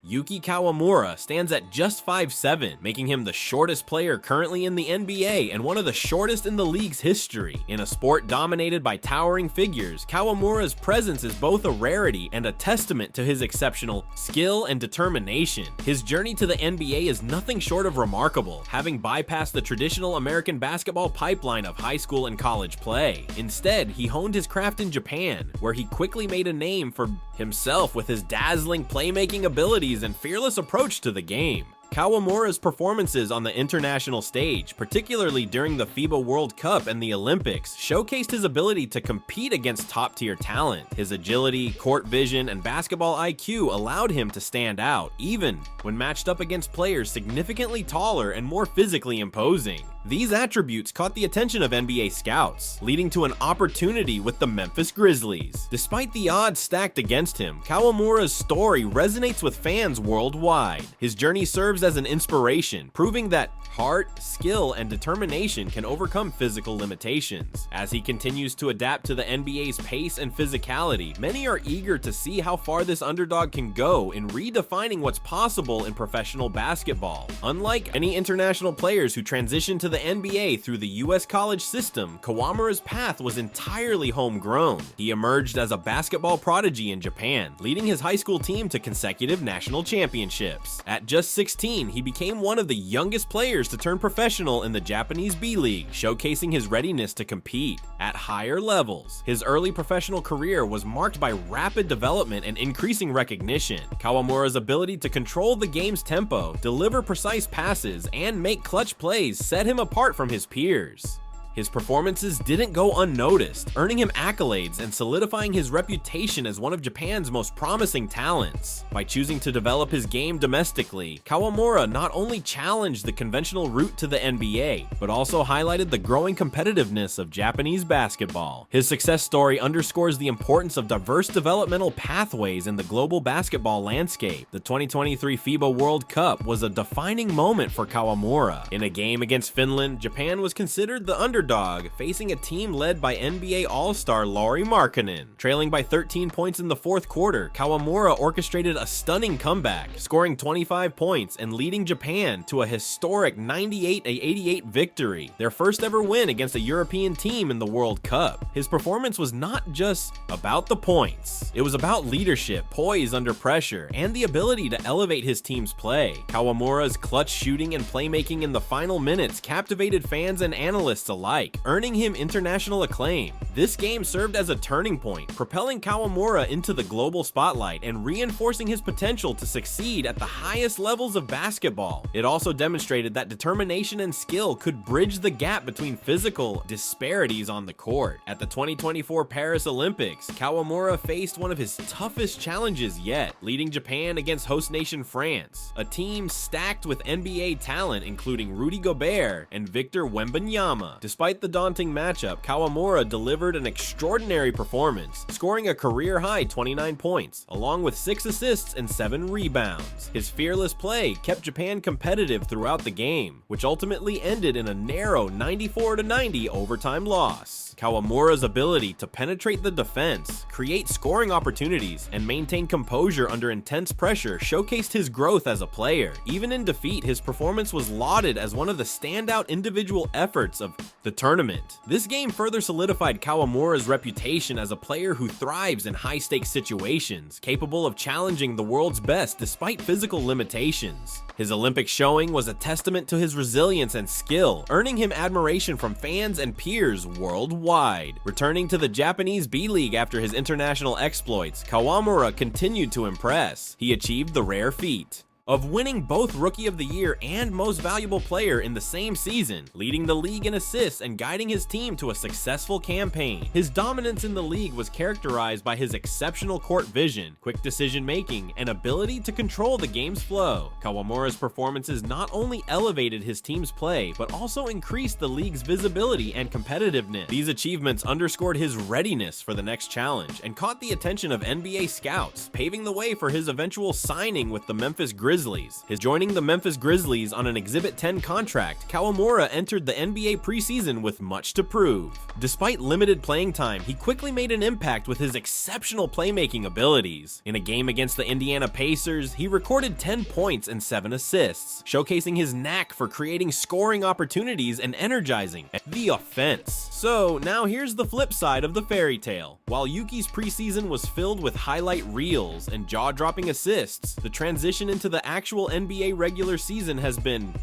Yuki Kawamura stands at just 5'7", making him the shortest player currently in the NBA and one of the shortest in the league's history. In a sport dominated by towering figures, Kawamura's presence is both a rarity and a testament to his exceptional skill and determination. His journey to the NBA is nothing short of remarkable, having bypassed the traditional American basketball pipeline of high school and college play. Instead, he honed his craft in Japan, where he quickly made a name for himself with his dazzling playmaking abilities and fearless approach to the game. Kawamura's performances on the international stage, particularly during the FIBA World Cup and the Olympics, showcased his ability to compete against top-tier talent. His agility, court vision, and basketball IQ allowed him to stand out, even when matched up against players significantly taller and more physically imposing. These attributes caught the attention of NBA scouts, leading to an opportunity with the Memphis Grizzlies. Despite the odds stacked against him, Kawamura's story resonates with fans worldwide. His journey serves as an inspiration, proving that heart, skill, and determination can overcome physical limitations. As he continues to adapt to the NBA's pace and physicality, many are eager to see how far this underdog can go in redefining what's possible in professional basketball. Unlike any international players who transitioned to the NBA through the US college system, Kawamura's path was entirely homegrown. He emerged as a basketball prodigy in Japan, leading his high school team to consecutive national championships. At just 16, he became one of the youngest players to turn professional in the Japanese B-League, showcasing his readiness to compete at higher levels. His early professional career was marked by rapid development and increasing recognition. Kawamura's ability to control the game's tempo, deliver precise passes, and make clutch plays set him apart from his peers. His performances didn't go unnoticed, earning him accolades and solidifying his reputation as one of Japan's most promising talents. By choosing to develop his game domestically, Kawamura not only challenged the conventional route to the NBA, but also highlighted the growing competitiveness of Japanese basketball. His success story underscores the importance of diverse developmental pathways in the global basketball landscape. The 2023 FIBA World Cup was a defining moment for Kawamura. In a game against Finland, Japan was considered the underdog, facing a team led by NBA All-Star Lauri Markkanen. Trailing by 13 points in the fourth quarter, Kawamura orchestrated a stunning comeback, scoring 25 points and leading Japan to a historic 98-88 victory, their first ever win against a European team in the World Cup. His performance was not just about the points. It was about leadership, poise under pressure, and the ability to elevate his team's play. Kawamura's clutch shooting and playmaking in the final minutes captivated fans and analysts alike, earning him international acclaim. This game served as a turning point, propelling Kawamura into the global spotlight and reinforcing his potential to succeed at the highest levels of basketball. It also demonstrated that determination and skill could bridge the gap between physical disparities on the court. At the 2024 Paris Olympics, Kawamura faced one of his toughest challenges yet, leading Japan against host nation France, a team stacked with NBA talent including Rudy Gobert and Victor Wembanyama. Despite the daunting matchup, Kawamura delivered an extraordinary performance, scoring a career-high 29 points, along with 6 assists and 7 rebounds. His fearless play kept Japan competitive throughout the game, which ultimately ended in a narrow 94-90 overtime loss. Kawamura's ability to penetrate the defense, create scoring opportunities, and maintain composure under intense pressure showcased his growth as a player. Even in defeat, his performance was lauded as one of the standout individual efforts of the tournament. This game further solidified Kawamura's reputation as a player who thrives in high-stakes situations, capable of challenging the world's best despite physical limitations. His Olympic showing was a testament to his resilience and skill, earning him admiration from fans and peers worldwide. Returning to the Japanese B-League after his international exploits, Kawamura continued to impress. He achieved the rare feat of winning both Rookie of the Year and Most Valuable Player in the same season, leading the league in assists and guiding his team to a successful campaign. His dominance in the league was characterized by his exceptional court vision, quick decision-making, and ability to control the game's flow. Kawamura's performances not only elevated his team's play, but also increased the league's visibility and competitiveness. These achievements underscored his readiness for the next challenge and caught the attention of NBA scouts, paving the way for his eventual signing with the Memphis Grizzlies Grizzlies. His joining the Memphis Grizzlies on an Exhibit 10 contract, Kawamura entered the NBA preseason with much to prove. Despite limited playing time, he quickly made an impact with his exceptional playmaking abilities. In a game against the Indiana Pacers, he recorded 10 points and 7 assists, showcasing his knack for creating scoring opportunities and energizing the offense. So now here's the flip side of the fairy tale. While Yuki's preseason was filled with highlight reels and jaw-dropping assists, the transition into the actual NBA regular season has been,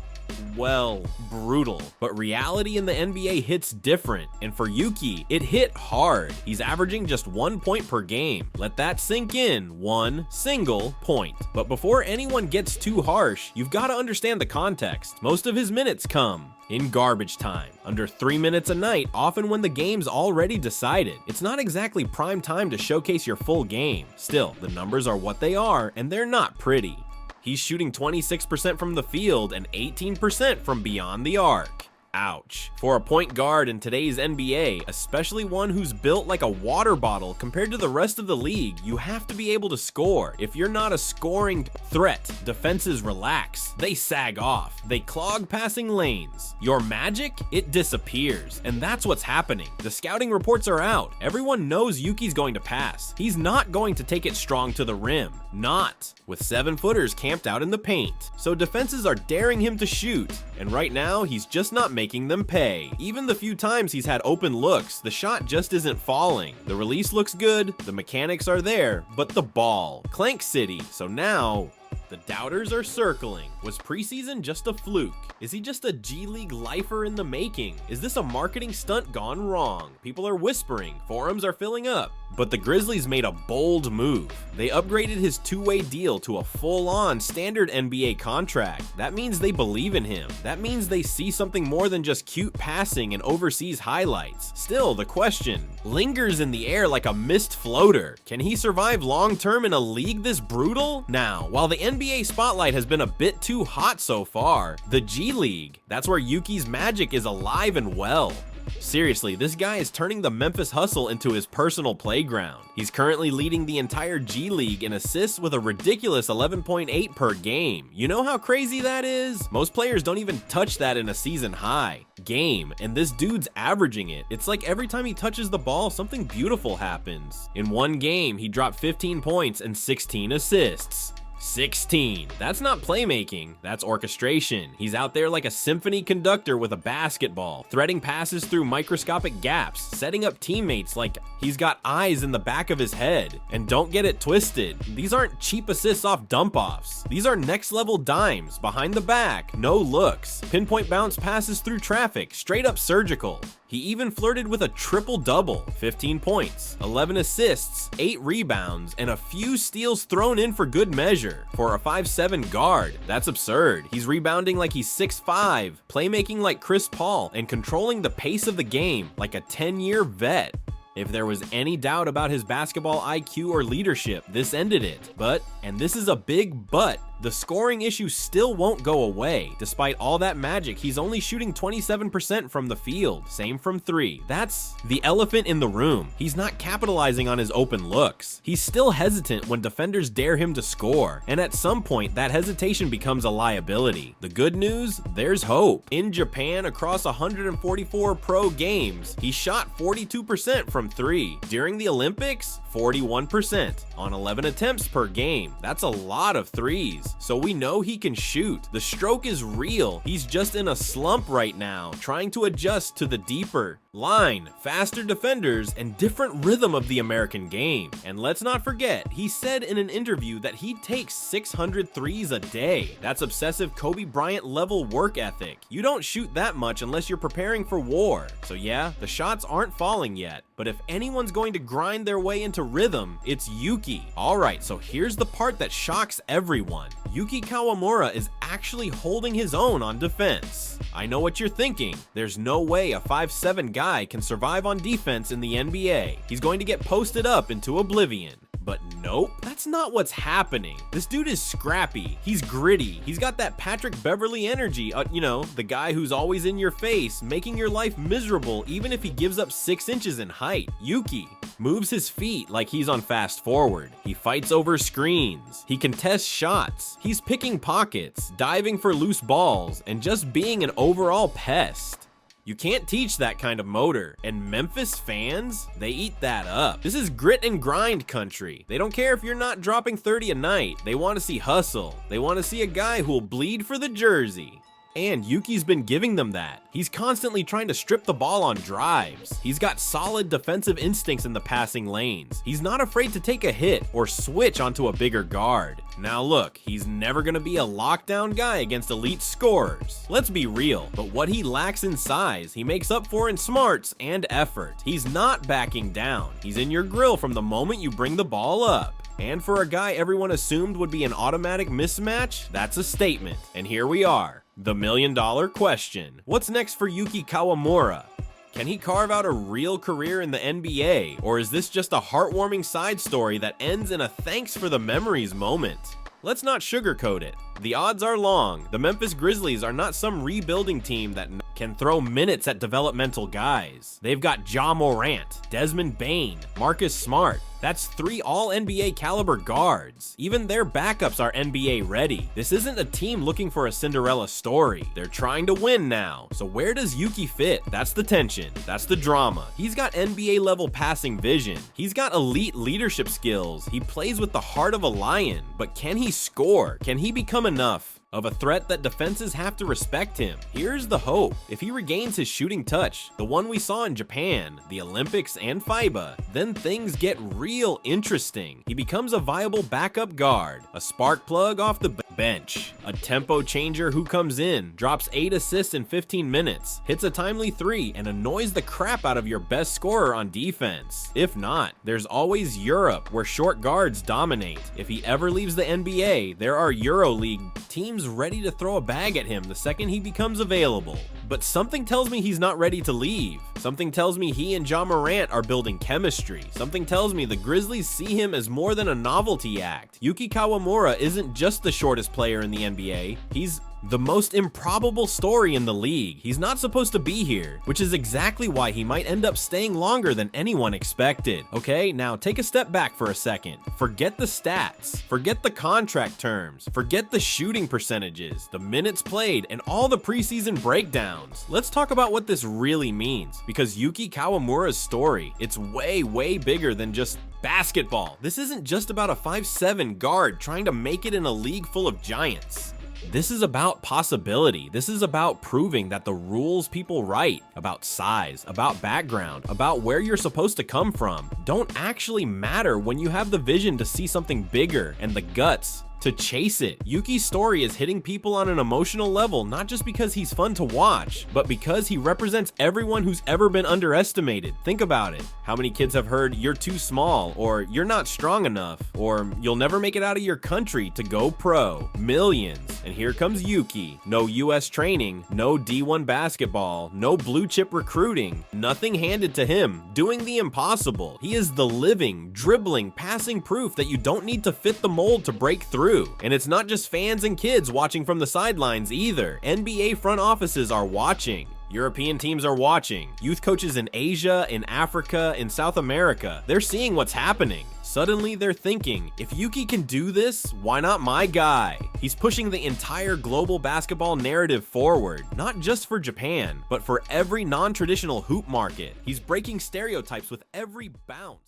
well, brutal. But reality in the NBA hits different, and for Yuki, it hit hard. He's averaging just 1 point per game. Let that sink in, 1 single point. But before anyone gets too harsh, you've got to understand the context. Most of his minutes come in garbage time, under 3 minutes a night, often when the game's already decided. It's not exactly prime time to showcase your full game. Still, the numbers are what they are, and they're not pretty. He's shooting 26% from the field and 18% from beyond the arc. Ouch. For a point guard in today's NBA, especially one who's built like a water bottle compared to the rest of the league, you have to be able to score. If you're not a scoring threat, defenses relax. They sag off. They clog passing lanes. Your magic? It disappears. And that's what's happening. The scouting reports are out. Everyone knows Yuki's going to pass. He's not going to take it strong to the rim. Not with 7-footers camped out in the paint. So defenses are daring him to shoot. And right now, he's just not making them pay. Even the few times he's had open looks, the shot just isn't falling. The release looks good, the mechanics are there, but the ball. Clank City. So now, the doubters are circling. Was preseason just a fluke? Is he just a G League lifer in the making? Is this a marketing stunt gone wrong? People are whispering, forums are filling up. But the Grizzlies made a bold move. They upgraded his two-way deal to a full-on standard NBA contract. That means they believe in him. That means they see something more than just cute passing and overseas highlights. Still, the question lingers in the air like a missed floater. Can he survive long-term in a league this brutal? Now, while the NBA spotlight has been a bit too hot so far, the G League, that's where Yuki's magic is alive and well. Seriously, this guy is turning the Memphis hustle into his personal playground. He's currently leading the entire G League in assists with a ridiculous 11.8 per game. You know how crazy that is? Most players don't even touch that in a season high game, and this dude's averaging it. It's like every time he touches the ball, something beautiful happens. In one game, he dropped 15 points and 16 assists. 16. That's not playmaking, that's orchestration. He's out there like a symphony conductor with a basketball, threading passes through microscopic gaps, setting up teammates like he's got eyes in the back of his head. And don't get it twisted, these aren't cheap assists off dump-offs. These are next-level dimes, behind the back, no looks, pinpoint bounce passes through traffic, straight up surgical. He even flirted with a triple-double, 15 points, 11 assists, 8 rebounds, and a few steals thrown in for good measure. For a 5'7" guard, that's absurd. He's rebounding like he's 6'5", playmaking like Chris Paul, and controlling the pace of the game like a 10-year vet. If there was any doubt about his basketball IQ or leadership, this ended it. But, and this is a big but, the scoring issue still won't go away. Despite all that magic, he's only shooting 27% from the field, same from 3. That's the elephant in the room. He's not capitalizing on his open looks. He's still hesitant when defenders dare him to score, and at some point, that hesitation becomes a liability. The good news? There's hope. In Japan, across 144 pro games, he shot 42% from 3. During the Olympics, 41% on 11 attempts per game. That's a lot of threes. So we know he can shoot. The stroke is real. He's just in a slump right now, trying to adjust to the deeper line, faster defenders, and different rhythm of the American game. And let's not forget, he said in an interview that he takes 600 threes a day. That's obsessive Kobe Bryant level work ethic. You don't shoot that much unless you're preparing for war. So yeah, the shots aren't falling yet, but if anyone's going to grind their way into rhythm, it's Yuki. Alright, so here's the part that shocks everyone. Yuki Kawamura is actually holding his own on defense. I know what you're thinking. There's no way a 5'7" guy can survive on defense in the NBA. He's going to get posted up into oblivion. But nope, that's not what's happening. This dude is scrappy, he's gritty, he's got that Patrick Beverly energy, you know, the guy who's always in your face, making your life miserable even if he gives up 6 inches in height. Yuki, moves his feet like he's on fast forward. He fights over screens. He contests shots. He's picking pockets, diving for loose balls, and just being an overall pest. You can't teach that kind of motor, and Memphis fans, they eat that up. This is grit and grind country. They don't care if you're not dropping 30 a night. They want to see hustle. They want to see a guy who'll bleed for the jersey. And Yuki's been giving them that. He's constantly trying to strip the ball on drives. He's got solid defensive instincts in the passing lanes. He's not afraid to take a hit or switch onto a bigger guard. Now look, he's never gonna be a lockdown guy against elite scorers. Let's be real, but what he lacks in size, he makes up for in smarts and effort. He's not backing down. He's in your grill from the moment you bring the ball up. And for a guy everyone assumed would be an automatic mismatch, that's a statement. And here we are. The $1 million question. What's next for Yuki Kawamura? Can he carve out a real career in the NBA? Or is this just a heartwarming side story that ends in a thanks for the memories moment? Let's not sugarcoat it. The odds are long. The Memphis Grizzlies are not some rebuilding team that can throw minutes at developmental guys. They've got Ja Morant, Desmond Bane, Marcus Smart. That's 3 all-NBA caliber guards. Even their backups are NBA ready. This isn't a team looking for a Cinderella story. They're trying to win now. So where does Yuki fit? That's the tension. That's the drama. He's got NBA level passing vision. He's got elite leadership skills. He plays with the heart of a lion. But can he score? Can he become enough of a threat that defenses have to respect him? Here's the hope. If he regains his shooting touch, the one we saw in Japan, the Olympics, and FIBA, then things get real interesting. He becomes a viable backup guard, a spark plug off the bench, a tempo changer who comes in, drops 8 assists in 15 minutes, hits a timely 3, and annoys the crap out of your best scorer on defense. If not, there's always Europe, where short guards dominate. If he ever leaves the NBA, there are EuroLeague teams ready to throw a bag at him the second he becomes available. But something tells me he's not ready to leave. Something tells me he and Ja Morant are building chemistry. Something tells me the Grizzlies see him as more than a novelty act. Yuki Kawamura isn't just the shortest player in the NBA. He's the most improbable story in the league. He's not supposed to be here, which is exactly why he might end up staying longer than anyone expected. Okay, now take a step back for a second. Forget the stats, forget the contract terms, forget the shooting percentages, the minutes played, and all the preseason breakdowns. Let's talk about what this really means, because Yuki Kawamura's story, it's way bigger than just basketball. This isn't just about a 5'7" guard trying to make it in a league full of giants. This is about possibility. This is about proving that the rules people write about size, about background, about where you're supposed to come from, don't actually matter when you have the vision to see something bigger and the guts to chase it. Yuki's story is hitting people on an emotional level, not just because he's fun to watch, but because he represents everyone who's ever been underestimated. Think about it. How many kids have heard you're too small, or you're not strong enough, or you'll never make it out of your country to go pro? Millions. And here comes Yuki. No US training, no D1 basketball, no blue chip recruiting, nothing handed to him, doing the impossible. He is the living, dribbling, passing proof that you don't need to fit the mold to break through. And it's not just fans and kids watching from the sidelines either. NBA front offices are watching. European teams are watching. Youth coaches in Asia, in Africa, in South America, they're seeing what's happening. Suddenly they're thinking, if Yuki can do this, why not my guy? He's pushing the entire global basketball narrative forward, not just for Japan, but for every non-traditional hoop market. He's breaking stereotypes with every bounce.